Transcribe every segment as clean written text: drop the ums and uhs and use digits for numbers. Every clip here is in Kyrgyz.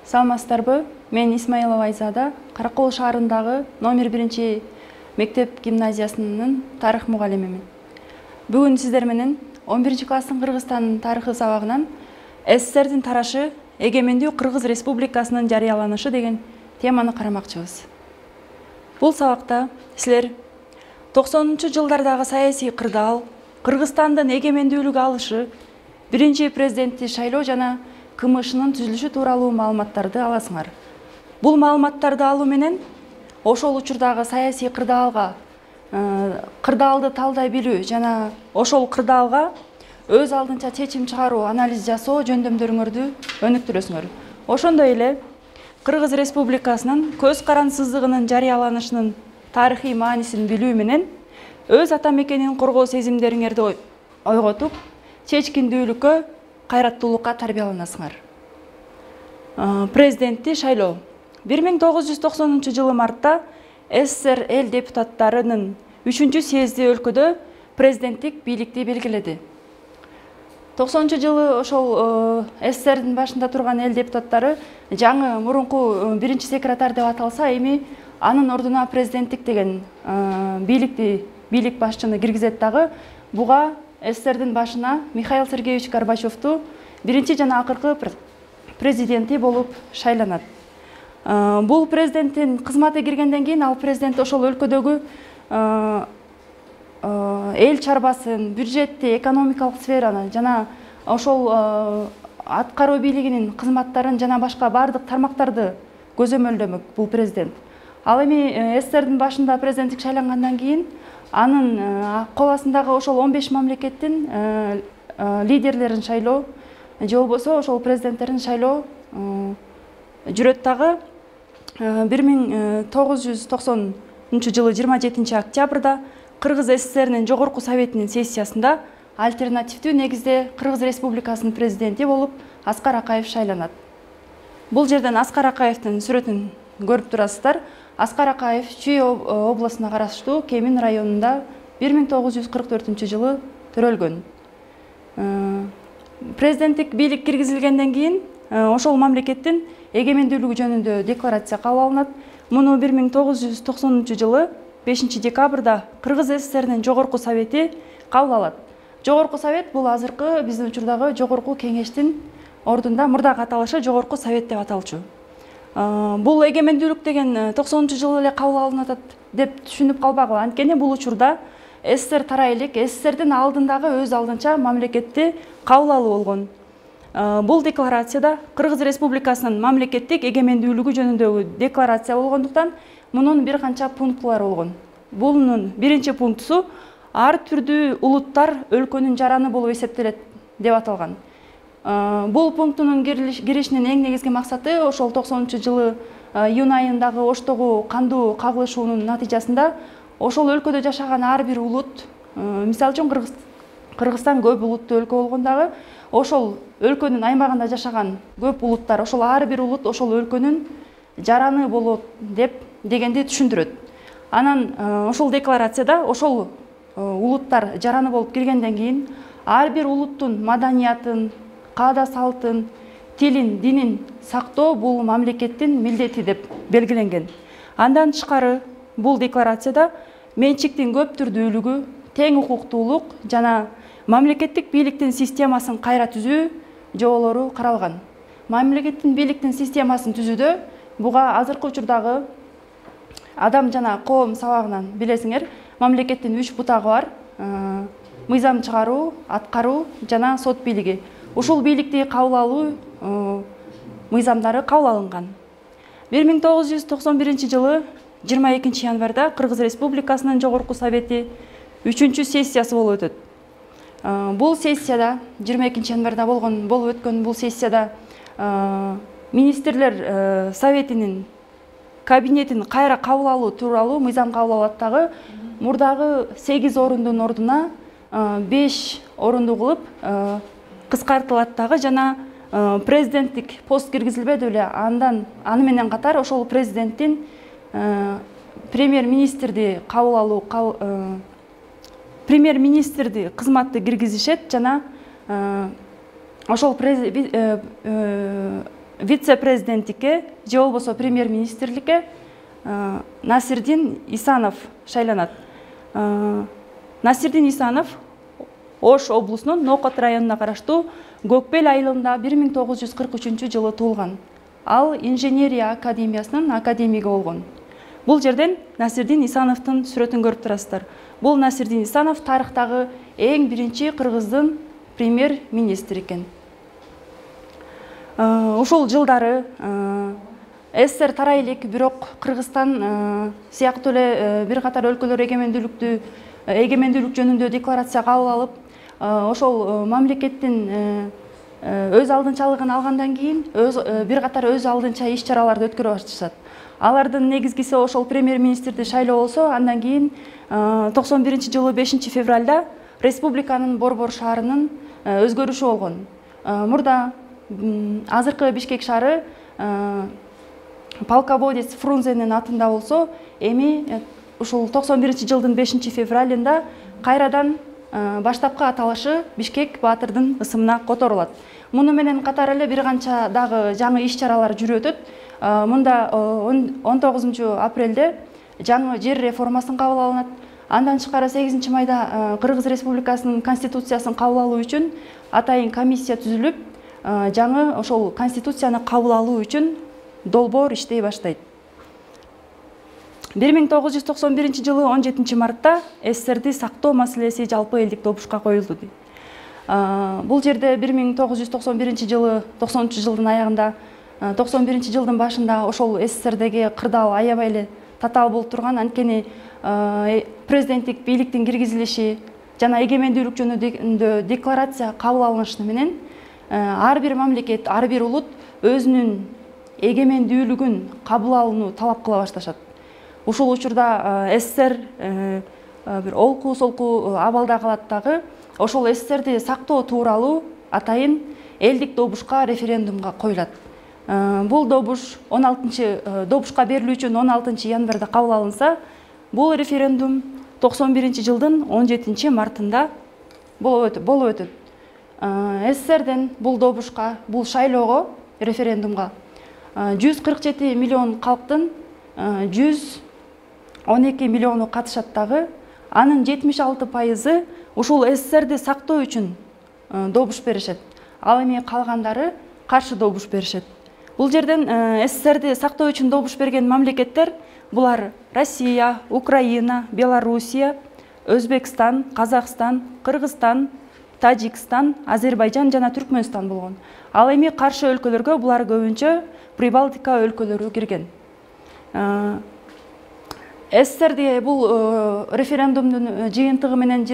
Саламатсыздарбы? Мен Исмаилова Айзада, Каракол шаарындагы номер 1 мектеп гимназиясынын тарых мугалимимин. Бүгүн сиздер менен 11 класстын Кыргызстандын тарыхы сабагынан СССРдин тарашы эгемендүү Кыргыз Республикасынын жарыяланышы деген теманы карамакчыбыз. Бул сабакта силер 90-жылдардагы саясий кырдаал, Кыргызстандын эгемендүүлүгү алышы, биринчи президентти шайлоо жана КМШнын түзүлүшү тууралуу маалыматтарды аласыңар. Бул маалыматтарды алуу менен ошол учурдагы саясий кырдаалга кырдаалды талдай билүү жана ошол кырдаалга өз алдынча чечим чыгаруу, анализ жасоо жөндөмдөрүңөрдү өнүктүрөсүңөр. Ошондой эле Кыргыз Республикасынын көз карансыздыгынын жарыяланышынын тарыхый маанисин билүү менен өз ата мекенин коргоо сезимдериңерди ойготуп, чечкиндүүлүккө, кайраттуулукка тарбияланасыңар. Президентти шайлоо. 1990 мартта СССР эл депутаттарынын 3-съезди өлкөдө президенттик бийликти белгиледи. 90 ошол СССРдин башында турган эл депутаттары жаңы мурунку биринчи секретарь деп аталса, эми анын ордуна президенттик деген бийлик башчыны киргизет дагы. Буга СССРдин башына Михаил Сергеевич Горбачевту биринчи жана акыркы президенти болуп шайланат. Бул президенттин кызматы киргенден кийин ал президент ошол өлкөдөгү эл чарбасын, бюджетти, экономикалык сфераны жана ошол аткаруу бийлигинин кызматтарын жана башка бардык тармактарды көзөмөлдөмөк бул президент. Ал эми СССРдин башында президенттик шайлангандан кийин анын кол астындагы ошол 15 мамлекеттин лидерлерин шайлоо же болбосо ошол президенттерин шайлоо жүрөт дагы. 1990 жылы 27 октябрда Кыргыз СССРнин жогорку советинин сессиясында альтернативдүү негизде Кыргыз Республикасынын президенти болуп Аскар Акаев шайланат. Бул жерден Аскар Акаевдин сүрөтүн көрүп турасыздар. Аскар Акаев Чүй областына караштуу Кемин районунда 1944 жылы төрөлгөн. Президенттик бийлик киргизилгенден кийин ошол мамлекеттин эгемендүүлүгү жөнүндө декларация кабыл алынат. Муну 1990 жылы 5 декабрда Кыргыз СССРнин жогорку совети кабыл алат. Жогорку совет бул азыркы биздин учурдагы жогорку кеңештин ордунда мурдагы аталышы жогорку совет деп аталчу. Бул эгемендүүлүк деген 90 жылы эле кабыл алынат деп түшүнүп калбагыла. Анткени бул учурда СССР тарай элек СССРдин алдындагы өз алдынча мамлекетти кабыл алуу болгон. Бул декларацияда Кыргыз Республикасынын мамлекеттик эгемендүүлүгү жөнүндөгү декларация болгондуктан мунун бир канча пунктулары болгон. Бунун биринчи пунктусу ар түрдүү улуттар өлкөнүн жараны болуп эсептелет деп аталган. Бул пунктунун киришинин эң негизги максаты ошол 90 жылы июнь айындагы Оштогу кандуу кагылышуунун натыйжасында ошол өлкөдө жашаган ар бир улут, мисалы үчүн Кыргызстан көп улуттуу өлкө болгондагы, ошол өлкөнүн аймагында жашаган көп улуттар, ошол ар бир улут ошол өлкөнүн жараны болот дегенди түшүндүрөт. Анан ошол декларацияда ошол улуттар жараны болуп киргенден кийин ар бир улуттун маданиятын, каада салтын, тилин, динин сактоо бул мамлекеттин милдети деп белгиленген. Андан тышкары бул декларацияда менчиктин көп түрдүүлүгү, тең укуктуулук жана мамлекеттик бийликтин системасын кайра түзүү жоболору каралган. Мамлекеттин бийликтин системасын түзүүдө буга азыркы учурдагы адам жана коом сабагынан билесиңер, мамлекеттин 3 бутагы бар: мыйзам чыгаруу, аткаруу жана сот бийлиги. Ушул бийликти кабыл алуу мыйзамдары кабыл алынган. 1991 жылы 22 январда Кыргыз Республикасынын жогорку совети 3-сессиясы болуп өтөт. Бул сессияда 22 январда болуп өткөн бул сессияда министрлер советинин кабинетин кайра кабыл алуу тууралуу мыйзам кабыл алат дагы. Мурдагы 8 орундун ордуна 5 орунду кылып кыскартылат дагы жана президенттик пост киргизилбеди эле. Аны менен катар ошол президенттин премьер-министрди кабыл алуу премьер-министрди кызматты киргизишет жана ошол вице-президенттикке же болбосо премьер-министрликке Насирдин Исанов шайланат. Насирдин Исанов Ош облусунун Нокот районуна караштуу Көкбел айылында 1943 жылы туулган. Ал инженерия академиясынын академиги болгон. Бул жерден Насирдин Исановдун сүрөтүн көрүп турасыздар. Бул Насирдин Исанов тарыхтагы эң биринчи кыргыздын премьер-министри экен. Ушул жылдары СССР тарай элек, бирок Кыргызстан сыяктуу эле бир катар өлкөлөр эгемендүүлүк жөнүндө декларация кабыл алып, ошол мамлекеттин өз алдынчалыгын алгандан кийин бир катар өз алдынча иш-чараларды өткөрө башташат. Алардын негизгиси ошол премьер-министрди шайлоо болсо, андан кийин 91-жылы 5 февралда республиканын Борбор шаарынын өзгөрүшү болгон. Мурда азыркы Бишкек шаары полководец Фрунзенин атында болсо, эми ушул 91-жылдын 5 февралында кайрадан баштапкы аталышы Бишкек Баатырдын ысымына которулат. Муну менен катар эле бир канча дагы жаңы иш-чаралар жүрүп өтөт. Мында 19 апрелде жаңы жер реформасын кабыл алынат. Андан тышкары 8 майда Кыргыз Республикасынын конституциясын кабыл алуу үчүн атайын комиссия түзүлүп, жаңы ошол конституцияны кабыл алуу үчүн долбоор иштей баштайт. 1991 жылы 17 мартта СССРди сактоо маселеси жалпы элдик добушка коюлду. Бул жерде 1991 жылы 90 жылдын аягында, 91 жылдын башында ошол СССРдеги кырдаал аябай эле татаал болуп турган, анткени президенттик бийликтин киргизилиши жана эгемендүүлүк жөнүндө декларация кабыл алынышы менен ар бир мамлекет, ар бир улут өзүнүн эгемендүүлүгүн кабыл алууну талап кыла башташат. Ушул учурда СССР бир олку-солку абалда калат дагы, ошол СССРди сактоо тууралуу атайын элдик добушка референдумга коюлат. Бул добуш 16 добушка берилүү үчүн 16 январда кабыл алынса, бул референдум 91 жылдын 17 мартында болуп өтөт. СССРден бул добушка, бул шайлоого, референдумга 147 миллион калктын 112 миллиону катышат дагы, анын 76% ушул СССРди сактоо үчүн добуш беришет. Ал эми калгандары каршы добуш беришет. Бул жерден СССРди сактоо үчүн добуш берген мамлекеттер булар Россия, Украина, Белоруссия, Өзбекстан, Казакстан, Кыргызстан, Тажикстан, Азербайжан жана Түркмөнстан болгон. Ал эми каршы өлкөлөргө булар көбүнчө Прибалтика өлкөлөрү кирген. СССРди бул референдумдун жыйынтыгы менен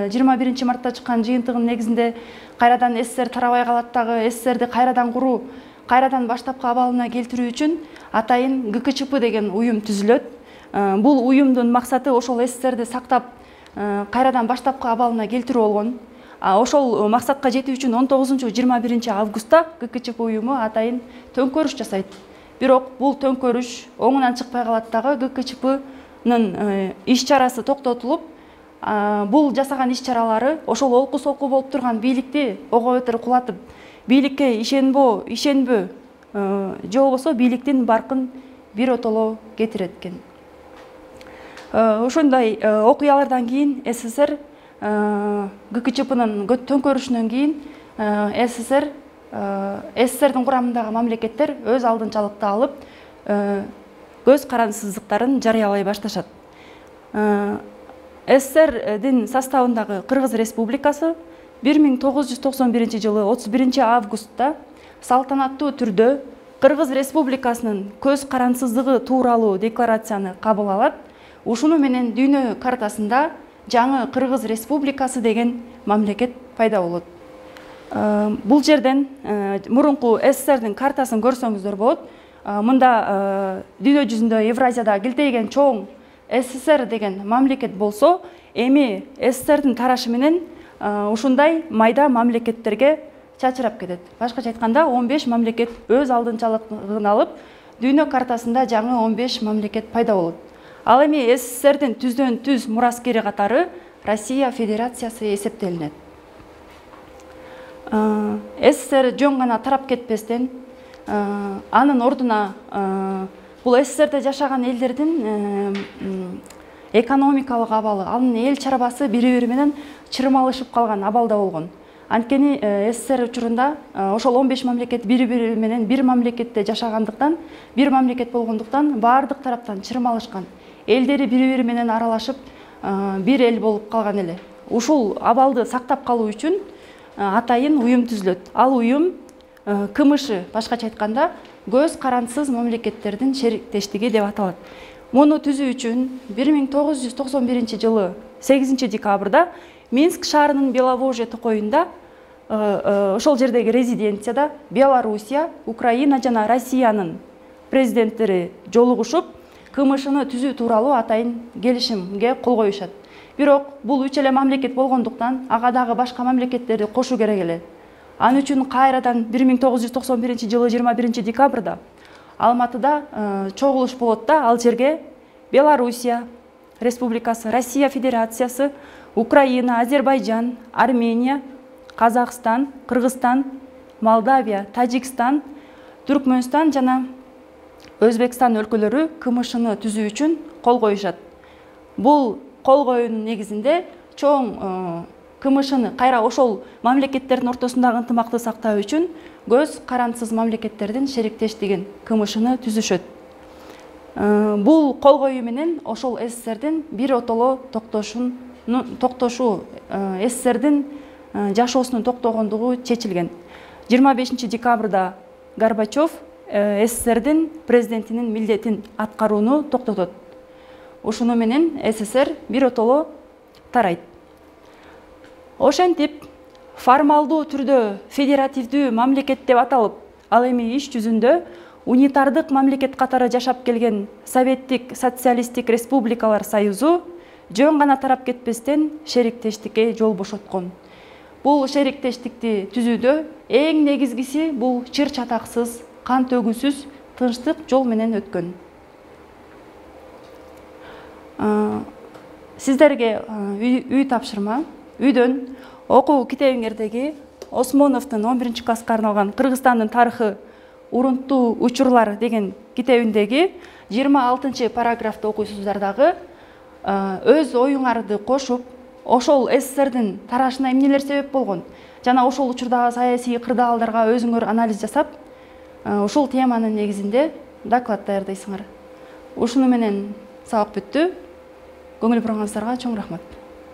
21 мартта чыккан жыйынтыгынын негизинде кайрадан СССР тарабай калат дагы, СССРди кайрадан куруу, кайрадан баштапкы абалына келтирүү үчүн атайын ГКЧП деген уюм түзүлөт. Бул уюмдун максаты ошол СССРди сактап кайрадан баштапкы абалына келтирүү болгон. Ошол максатка жетүү үчүн 19-21 августта ГКЧП уюму атайын төңкөрүш жасайт. Бирок бул төңкөрүш оңунан чыкпай калат дагы, ГКЧПнын иш-чарасы токтотулуп, бул жасаган иш-чаралары ошол олку-солку болуп турган бийликти ого бетер кулатып, бийликке ишенбөө, же болбосо бийликтин баркын биротоло кетирет экен. Ошондой окуялардан кийин СССР ГКЧПнын төңкөрүшүнөн кийин СССРдин курамындагы мамлекеттер өз алдынчалыкты алып, көз карансыздыктарын жарыялай башташат. СССРдин составындагы Кыргыз Республикасы 1991 жылы 31 августта салтанаттуу түрдө Кыргыз Республикасынын көз карансыздыгы тууралуу декларацияны кабыл алат. Ушуну менен дүйнө картасында жаңы Кыргыз Республикасы деген мамлекет пайда болот. Бул жерден мурунку СССРдин картасын көрсөңүздөр болот. Мында дүйнө жүзүндө Евразияда килтейген чоң СССР деген мамлекет болсо, эми СССРдин тарашы менен ушундай майда мамлекеттерге чачырап кетет. Башкача айтканда 15 мамлекет өз алдынчалыгын алып, дүйнө картасында жаңы 15 мамлекет пайда болот. Ал эми СССРдин түздөн түз мураскери катары Россия Федерациясы эсептелинет. СССР жөн гана тарап кетпестен, анын ордуна бул СССРде жашаган элдердин экономикалык абалы, анын эл чарбасы бири бири менен чырмалышып калган абалда болгон. Анткени СССР учурунда ошол 15 мамлекет бири бири менен бир мамлекетте жашагандыктан, бир мамлекет болгондуктан баардык тараптан чырмалышкан. Элдери бири бири менен аралашып бир эл болуп калган эле. Ушул абалды сактап калуу үчүн атайын уюм түзүлөт. Ал уюм КМШ, башкача айтканда, көз карансыз мамлекеттердин шериктештиги деп аталат. Муну түзүү үчүн 1991 жылы 8 декабрда Минск шаарынын Беловожье токойунда, ошол жердеги резиденцияда Белоруссия, Украина жана Россиянын президенттери жолугушуп, КМШны түзүү тууралуу атайын келишимге кол коюшат. Бирок бул үч эле мамлекет болгондуктан ага дагы башка мамлекеттерди кошуу керек эле. Ал үчүн кайрадан 1991 жылы 21 декабрда Алматыда чогулуш болот да, ал жерге Белоруссия Республикасы, Россия Федерациясы, Украина, Азербайджан, Армения, Казакстан, Кыргызстан, Молдавия, Тажикстан, Түркмөнстан жана Өзбекстан өлкөлөрү КМШны түзүү үчүн кол коюшат. Бул кол коюунун негизинде чоң КМШны кайра ошол мамлекеттердин ортосундагы ынтымакты сактоо үчүн көз карансыз мамлекеттердин шериктештигин КМШны түзүшөт. Бул кол коюу менен ошол СССРдин бир отоло токтошуу, СССРдин жашоосунун токтогондугу чечилген. 25 декабрда Горбачев СССРдин президентинин милдетин аткарууну токтотот. Ушуну менен СССР бир отоло тарайт. Ошентип, формалдуу түрдө федеративдүү мамлекет деп аталып, ал эми иш жүзүндө унитардык мамлекет катары жашап келген Советтик социалисттик республикалар союзу жөн гана тарап кетпестен шериктештикке жол бошоткон. Бул шериктештикти түзүүдө эң негизгиси бул чыр чатаксыз, кан төгүүсүз, тынчтык жол менен өткөн. Сиздерге үй тапшырма. Үйдөн окуу китебиңердеги Осмоновдун 11 класска арналган Кыргызстандын тарыхы урунттуу учурлар деген китебиндеги 26 параграфты окуйсуздар дагы өз оюңарды кошуп, ошол СССРдин тарашына эмнелер себеп болгон жана ошол учурдагы саясий кырдаалдарга өзүңөр анализ жасап, ушул теманын негизинде доклад даярдайсыңар. Ушуну менен сабак бүттү. Көңүл бурганыңыздарга чоң рахмат.